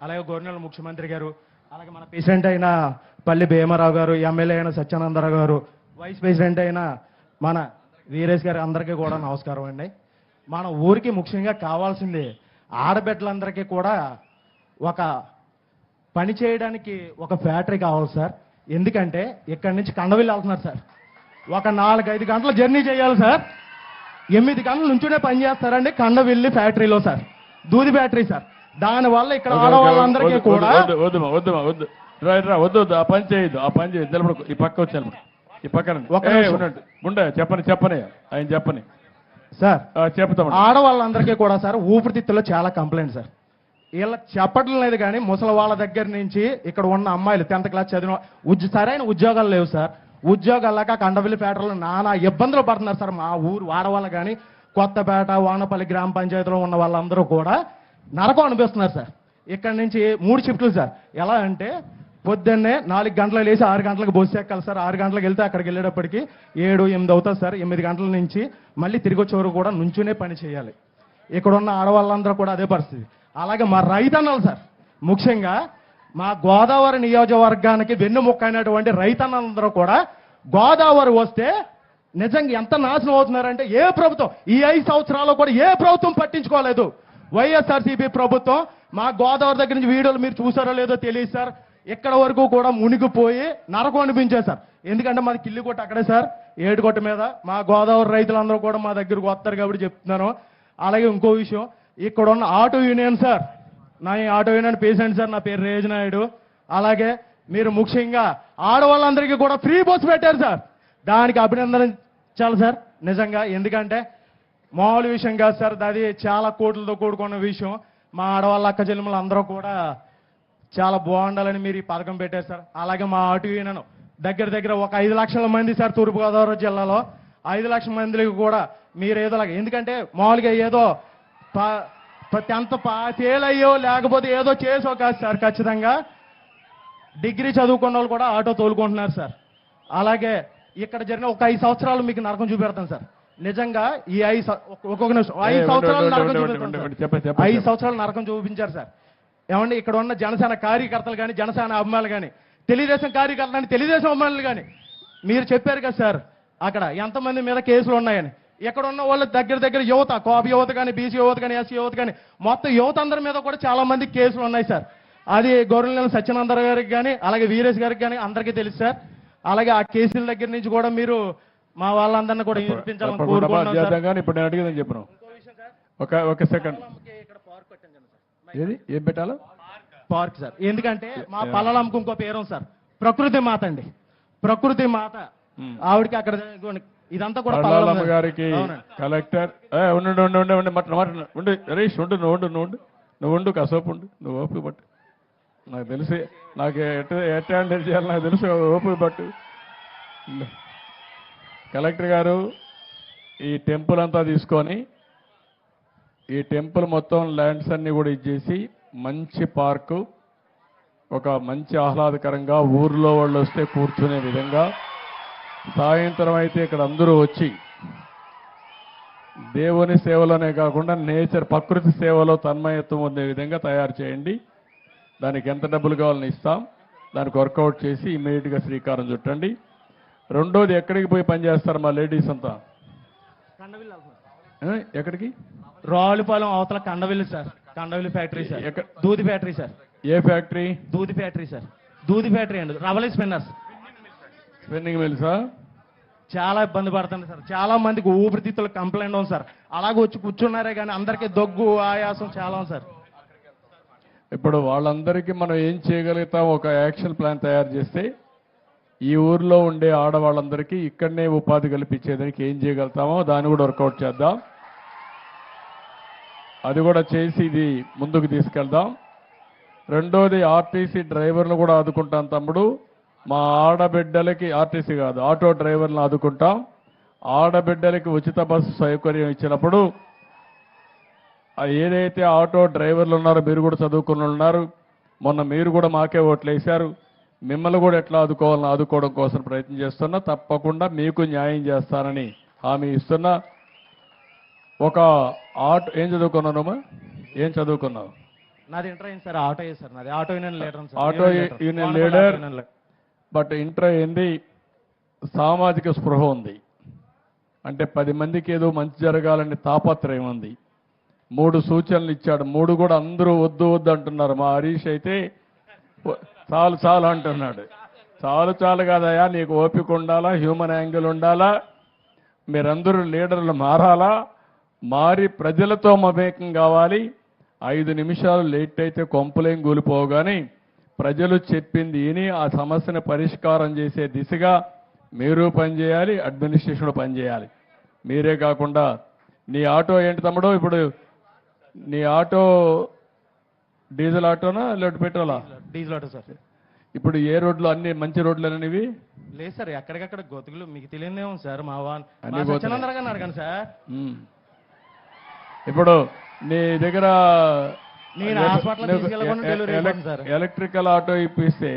అలాగే గవర్నర్ ముఖ్యమంత్రి గారు, అలాగే మన ప్రెసిడెంట్ అయిన పల్లి భీమారావు గారు, ఎమ్మెల్యే అయిన సత్యానందరావు గారు, వైస్ ప్రెసిడెంట్ అయిన మన వీరేష్ గారు, అందరికీ కూడా నమస్కారం అండి. మన ఊరికి ముఖ్యంగా కావాల్సింది ఆడబిడ్డలందరికీ కూడా ఒక పని చేయడానికి ఒక ఫ్యాక్టరీ కావాలి సార్. ఎందుకంటే ఇక్కడి నుంచి కండవిల్లి వెళ్తున్నారు సార్. ఒక 4-5 గంటల జర్నీ చేయాలి సార్. 8 గంటల నుంచునే పని చేస్తారండి కండవిల్లి ఫ్యాక్టరీలో సార్, దూది ఫ్యాక్టరీ సార్. దానివల్ల ఇక్కడ ఆడవాళ్ళందరికీ కూడా వద్దు ఆ పని చేయొద్దు, ఆ పని చేయొద్దు. నిలబడు, ఈ పక్క వచ్చాను, ఈ పక్కన ఉండే చెప్పని ఆయన చెప్పని సార్. చెప్తాం. ఆడవాళ్ళందరికీ కూడా సార్ ఊపిరితిత్తులో చాలా కంప్లైంట్ సార్. వీళ్ళ చెప్పడం లేదు కానీ ముసలి వాళ్ళ దగ్గర నుంచి ఇక్కడ ఉన్న అమ్మాయిలు 10th క్లాస్ చదివిన సరైన ఉద్యోగాలు లేవు సార్. ఉద్యోగాలు లేక కండవిల్లి ఫ్యాక్టరీలో నానా ఇబ్బందులు పడుతున్నారు సార్. మా ఊరు వాడవాళ్ళు కానీ కొత్తపేట, వానపల్లి గ్రామ పంచాయతీలో ఉన్న వాళ్ళందరూ కూడా నరకం అనిపిస్తున్నారు సార్. ఇక్కడ నుంచి 3 షిఫ్ట్లు సార్. ఎలా అంటే పొద్దున్నే 4 గంటలకు లేచి 6 గంటలకు బస్సు ఎక్కాలి సార్. 6 గంటలకు వెళ్తే అక్కడికి వెళ్ళేటప్పటికి 7-8 అవుతుంది సార్. 8 గంటల నుంచి మళ్ళీ తిరిగి వచ్చే వరకు కూడా నుంచునే పని చేయాలి. ఇక్కడ ఉన్న ఆడవాళ్ళందరూ కూడా అదే పరిస్థితి. అలాగే మా రైతన్నలు సార్, ముఖ్యంగా మా గోదావరి నియోజకవర్గానికి వెన్నుముక్క అయినటువంటి రైతన్నలందరూ కూడా గోదావరి వస్తే నిజంగా ఎంత నాశనం అవుతున్నారంటే ఏ ప్రభుత్వం ఈ 5 సంవత్సరాల్లో కూడా ఏ ప్రభుత్వం పట్టించుకోలేదు. వైఎస్ఆర్సీపీ ప్రభుత్వం మా గోదావరి దగ్గర నుంచి వీడియోలు మీరు చూసారో లేదో తెలియదు సార్. ఇక్కడ వరకు కూడా మునిగిపోయి నరకం అనిపించారు సార్. ఎందుకంటే మాది కిల్లికొట్ట అక్కడే సార్, ఏడుకొట్ట మీద. మా గోదావరి రైతులందరూ కూడా మా దగ్గరకు వస్తారు కాబట్టి చెప్తున్నాను. అలాగే ఇంకో విషయం, ఇక్కడ ఉన్న ఆటో యూనియన్ సార్, నా ఆటో యూనియన్ పేషెంట్ సార్, నా పేరు రేజనాయుడు. అలాగే మీరు ముఖ్యంగా ఆడవాళ్ళందరికీ కూడా ఫ్రీ బస్సు పెట్టారు సార్. దానికి అభినందించాలి సార్ నిజంగా. ఎందుకంటే మామూలు విషయం కాదు సార్, అది చాలా కోట్లతో కూడుకున్న విషయం. మా ఆడవాళ్ళ అక్క చెల్లెములు అందరూ కూడా చాలా బాగుండాలని మీరు ఈ పథకం పెట్టారు సార్. అలాగే మా ఆటో యూనియన్ దగ్గర ఒక 5 లక్షల మంది సార్ తూర్పుగోదావరి జిల్లాలో. 5 లక్షల మందికి కూడా మీరు ఏదోలాగా, ఎందుకంటే మామూలుగా ఏదో 10th ఫెయిల్ అయ్యో లేకపోతే ఏదో చేసో కాదు సార్. ఖచ్చితంగా డిగ్రీ చదువుకున్న వాళ్ళు కూడా ఆటో తోలుకుంటున్నారు సార్. అలాగే ఇక్కడ జరిగిన ఒక 5 సంవత్సరాలు మీకు నరకం చూపెడతాను సార్. నిజంగా ఈ 5 సంవత్సరాలు నరకం చూపెడతాను. 5 సంవత్సరాలు నరకం చూపించారు సార్. ఏమండి ఇక్కడ ఉన్న జనసేన కార్యకర్తలు కానీ, జనసేన అభిమానులు కానీ, తెలుగుదేశం కార్యకర్తలు కానీ, తెలుగుదేశం అభిమానులు కానీ, మీరు చెప్పారు కదా సార్ అక్కడ ఎంతమంది మీద కేసులు ఉన్నాయని. ఇక్కడ ఉన్న వాళ్ళ దగ్గర యువత, కోప యువత కానీ, బీసీ యువత కానీ, ఎస్సీ యువత కానీ, మొత్తం యువత అందరి మీద కూడా చాలా మంది కేసులు ఉన్నాయి సార్. అది గవర్నర్ సత్యానంద గారికి కానీ, అలాగే వీరేష్ గారికి కానీ అందరికీ తెలుసు సార్. అలాగే ఆ కేసుల దగ్గర నుంచి కూడా మీరు మా వాళ్ళందరినీ కూడా వినిపించాలని కోరుకుంటున్నాం. ఇప్పుడు నేను అడిగేదని చెప్పను. ఒక సెకండ్, ఏం పెట్టాలో పార్క్ సార్. ఎందుకంటే మా పల్లలంకు ఇంకో పేరు సార్, ప్రకృతి మాత అండి. ప్రకృతి మాత ఆవిడకి అక్కడ ఇదంతా కూడా పల్లలమ్మ గారికి కలెక్టర్ ఉండు హరీష్, నువ్వు కాసేపు ఉండు, నువ్వు ఓపిక పట్టు. నాకు తెలిసి నాకు ఎట్లా హ్యాండిల్ చేయాలి నాకు తెలుసు, ఓపిక పట్టు. కలెక్టర్ గారు ఈ టెంపుల్ అంతా తీసుకొని ఈ టెంపుల్ మొత్తం ల్యాండ్స్ అన్ని కూడా ఇచ్చేసి మంచి పార్కు, ఒక మంచి ఆహ్లాదకరంగా ఊర్లో వాళ్ళు వస్తే కూర్చునే విధంగా, సాయంత్రం అయితే ఇక్కడ అందరూ వచ్చి దేవుని సేవలోనే కాకుండా నేచర్ ప్రకృతి సేవలో తన్మయత్వం ఉండే విధంగా తయారు చేయండి. దానికి ఎంత డబ్బులు కావాలని ఇస్తాం, దానికి వర్కౌట్ చేసి ఇమీడియట్గా శ్రీకారం చుట్టండి. రెండోది, ఎక్కడికి పోయి పనిచేస్తారు మా లేడీస్ అంతా? ఎక్కడికి? రావులపాలెం అవతల Kandavilli sir, Kandavilli factory sir, దూది ఫ్యాక్టరీ సార్. ఏ ఫ్యాక్టరీ? దూది ఫ్యాక్టరీ సార్. దూది ఫ్యాక్టరీ అండి, రవలి స్పిన్నర్స్, స్పిన్నింగ్ మిల్సా. చాలా ఇబ్బంది పడుతుంది సార్. చాలా మందికి ఊపిరితిత్తులు కంప్లైంట్ ఉంది సార్. అలాగే వచ్చి కూర్చున్నారే కానీ అందరికీ దగ్గు, ఆయాసం చాలా ఉంది సార్. ఇప్పుడు వాళ్ళందరికీ మనం ఏం చేయగలుగుతాం? ఒక యాక్షన్ ప్లాన్ తయారు చేస్తే ఈ ఊర్లో ఉండే ఆడవాళ్ళందరికీ ఇక్కడనే ఉపాధి కల్పించేదానికి ఏం చేయగలుగుతామో దాన్ని కూడా వర్కౌట్ చేద్దాం. అది కూడా చేసి ఇది ముందుకు తీసుకెళ్దాం. రెండోది, ఆర్టీసీ డ్రైవర్లు కూడా ఆదుకుంటాం తమ్ముడు. మా ఆడబిడ్డలకి, ఆర్టీసీ కాదు ఆటో డ్రైవర్లను ఆదుకుంటాం. ఆడబిడ్డలకి ఉచిత బస్సు సౌకర్యం ఇచ్చినప్పుడు ఏదైతే ఆటో డ్రైవర్లు ఉన్నారో, మీరు కూడా చదువుకుని ఉన్నారు, మొన్న మీరు కూడా మాకే ఓట్లు వేశారు, మిమ్మల్ని కూడా ఎట్లా ఆదుకోవాలని ఆదుకోవడం కోసం ప్రయత్నం చేస్తున్నా. తప్పకుండా మీకు న్యాయం చేస్తానని హామీ ఇస్తున్నా. ఒక ఆటో ఏం చదువుకున్నావు? ఏం చదువుకున్నావు? నాది ఇంటర్ అయింది సార్, ఆటో సార్, నాది auto union leader sir. Auto union leader. But inter అయింది, సామాజిక స్పృహ ఉంది, అంటే 10 మందికి ఏదో మంచి జరగాలని తాపత్రయం ఉంది. 3 సూచనలు ఇచ్చాడు, 3 కూడా అందరూ వద్దు వద్దు అంటున్నారు. మా హరీష్ అయితే చాలు చాలు అంటున్నాడు. చాలు చాలు కాదయా, నీకు ఓపిక ఉండాలా, హ్యూమన్ యాంగిల్ ఉండాలా, మీరందరూ లీడర్లు మారాలా, మారి ప్రజలతో మమేకం కావాలి. 5 నిమిషాలు లేట్ అయితే కొంపలేం కూలిపోగాని ప్రజలు చెప్పింది విని ఆ సమస్యను పరిష్కారం చేసే దిశగా మీరు పనిచేయాలి, అడ్మినిస్ట్రేషన్ పనిచేయాలి. మీరే కాకుండా నీ ఆటో ఏంటి తమ్ముడు, ఇప్పుడు నీ ఆటో డీజిల్ ఆటోనా లేకపోతే పెట్రోలా? Diesel auto sir. ఇప్పుడు ఏ రోడ్లు, అన్ని మంచి రోడ్లు అనేవి లేదు సార్, ఎక్కడికక్కడ గోతుకులు, మీకు తెలియదేమో సార్. మా అన్ని గోతులు. సత్యనందర గారిని అడగండి సార్. ఇప్పుడు నీ దగ్గర నేను హాస్పిటల్ తీసుకెళ్ళకుండా డెలివరీ అయిపోతుంది సార్. ఎలక్ట్రికల్ ఆటో ఇప్పిస్తే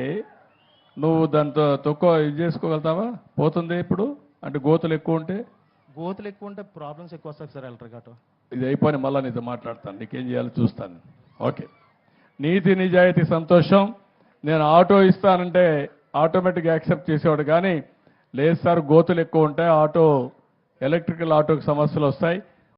నువ్వు దాంతో తక్కువ ఇది చేసుకోగలుగుతావా? పోతుంది ఇప్పుడు, అంటే గోతులు ఎక్కువ ఉంటే. గోతులు ఎక్కువ ఉంటే ప్రాబ్లమ్స్ ఎక్కువ వస్తాయి సార్ ఎలక్ట్రిక్ ఆటో. ఇది అయిపోయి మళ్ళీ నీతో మాట్లాడతాను, నీకేం చేయాలో చూస్తాను. ఓకే, నీతి నిజాయితీ సంతోషం. నేను ఆటో ఇస్తానంటే ఆటోమేటిక్గా యాక్సెప్ట్ చేసేవాడు, కానీ లేదు సార్ గోతులు ఎక్కువ ఉంటాయి, ఆటో ఎలక్ట్రికల్ ఆటోకి సమస్యలు వస్తాయి,